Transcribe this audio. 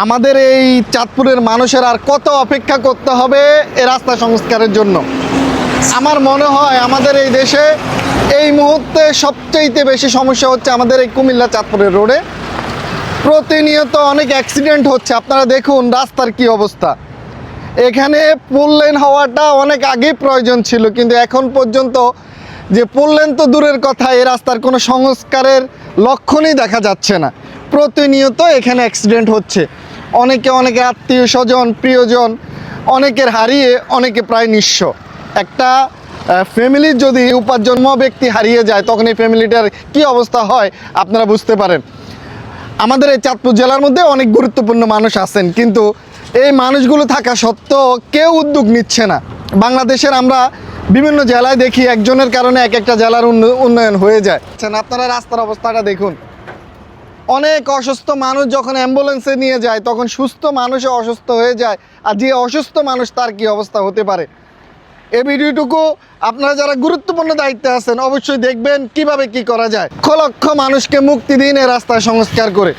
আমাদের এই চাঁদপুরের মানুষের আর কত অপেক্ষা করতে হবে এই রাস্তা সংস্কারের জন্য? আমার মনে হয় আমাদের এই দেশে এই মুহূর্তে সবচাইতে বেশি সমস্যা হচ্ছে আমাদের এই কুমিল্লা চাঁদপুরের রোডে। প্রতিনিয়ত অনেক অ্যাক্সিডেন্ট হচ্ছে, আপনারা দেখুন রাস্তার কি অবস্থা। এখানে পুল লেন হওয়াটা অনেক আগেই প্রয়োজন ছিল, কিন্তু এখন পর্যন্ত যে পুল লেন তো দূরের কথা, এই রাস্তার কোনো সংস্কারের লক্ষণই দেখা যাচ্ছে না। প্রতিনিয়ত এখানে অ্যাক্সিডেন্ট হচ্ছে, অনেকের আত্মীয় স্বজন প্রিয়জন অনেকের হারিয়ে অনেকে প্রায় নিঃস্ব। একটা ফ্যামিলির যদি উপার্জনময় ব্যক্তি হারিয়ে যায় তখন এই ফ্যামিলিটার কি অবস্থা হয় আপনারা বুঝতে পারেন। আমাদের এই চাঁদপুর জেলার মধ্যে অনেক গুরুত্বপূর্ণ মানুষ আছেন, কিন্তু এই মানুষগুলো থাকা সত্ত্বেও কেউ উদ্যোগ নিচ্ছে না। বাংলাদেশের আমরা বিভিন্ন জেলায় দেখি একজনের কারণে এক একটা জেলার উন্নয়ন হয়ে যায়। আপনারা রাস্তার অবস্থাটা দেখুন, অনেক অসুস্থ মানুষ যখন অ্যাম্বুলেন্সে নিয়ে যায় তখন সুস্থ মানুষও অসুস্থ হয়ে যায়, আর যে অসুস্থ মানুষ তার কি অবস্থা হতে পারে। এই ভিডিওটুকু আপনারা যারা গুরুত্বপূর্ণ দায়িত্বে আছেন অবশ্যই দেখবেন কিভাবে কি করা যায়। লক্ষ লক্ষ মানুষকে মুক্তি দিন এই রাস্তা সংস্কার করে।